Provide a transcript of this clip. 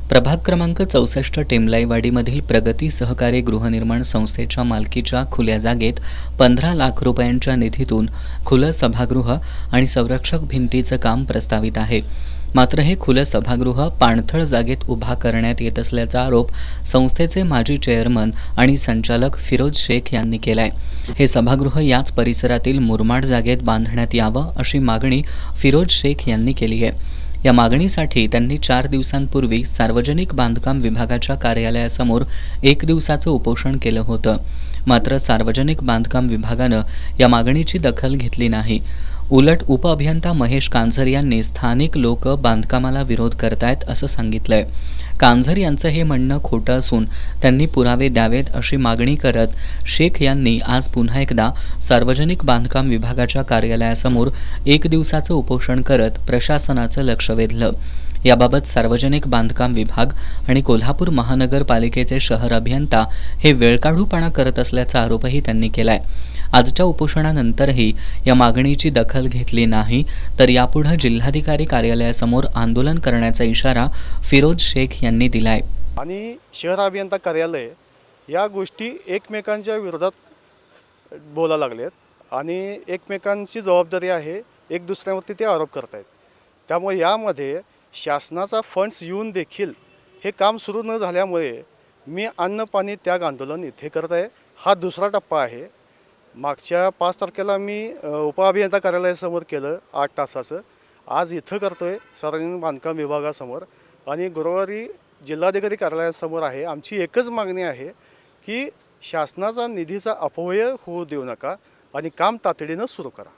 प्रभाग क्रमांक 64 टेमलाईवाडीमधील प्रगती सहकारी गृहनिर्माण संस्थेच्या मालकीच्या खुल्या जागेत 15 लाख रुपयांच्या निधीतून खुलं सभागृह आणि संरक्षक भिंतीचं काम प्रस्तावित आहे. मात्र हे खुलं सभागृह पाणथळ जागेत उभा करण्यात येत असल्याचा आरोप संस्थेचे माजी चेअरमन आणि संचालक फिरोज शेख यांनी केलाय. हे सभागृह याच परिसरातील मुरमाड जागेत बांधण्यात यावं अशी मागणी फिरोज शेख यांनी केली आहे. या मागणीसाठी त्यांनी 4 दिवसांपूर्वी सार्वजनिक बांधकाम विभागाच्या कार्यालयासमोर 1 दिवसाचं उपोषण केलं होतं. मात्र सार्वजनिक बांधकाम विभागानं या मागणीची दखल घेतली नाही. उलट उपअभियंता महेश कांझर यांनी स्थानिक लोक बांधकामाला विरोध करतायत असं सांगितलंय. कांझर यांचं हे म्हणणं खोटं असून त्यांनी पुरावे द्यावेत अशी मागणी करत शेख यांनी आज पुन्हा एकदा सार्वजनिक बांधकाम विभागाच्या कार्यालयासमोर 1 दिवसाचं उपोषण करत प्रशासनाचं लक्ष वेधलं. याबाबत सार्वजनिक बांधकाम विभाग आणि कोल्हापूर महानगरपालिकेचे शहर अभियंता हे वेळकाढूपणा करत असल्याचा आरोपही त्यांनी केलाय. आजच्या उपोषणानंतरही या मागणीची दखल घेतली नाही तर यापुढे जिल्हाधिकारी कार्यालयासमोर आंदोलन करण्याचा इशारा फिरोज शेख यांनी दिलाय. आणि शहर अभियंता कार्यालय या गोष्टी एकमेकांच्या विरोधात बोलायला लागलेत आणि एकमेकांची जबाबदारी आहे, एक दुसऱ्यावरती ते आरोप करत आहेत. त्यामुळे यामध्ये शासनाचा फंड्स येऊन देखील हे काम सुरू न झाल्यामुळे मी अन्न पाणी त्याग आंदोलन इथे करत आहे. हा दुसरा टप्पा आहे. मागच्या 5 तारखेला मी उपअभियंता कार्यालयासमोर केलं 8 तासाचं. आज इथं करतो आहे सार्वजनिक बांधकाम विभागासमोर आणि गुरुवारी जिल्हाधिकारी कार्यालयासमोर आहे. आमची एकच मागणी आहे की शासनाचा निधीचा अपव्यय होऊ देऊ नका आणि काम तातडीनं सुरू करा.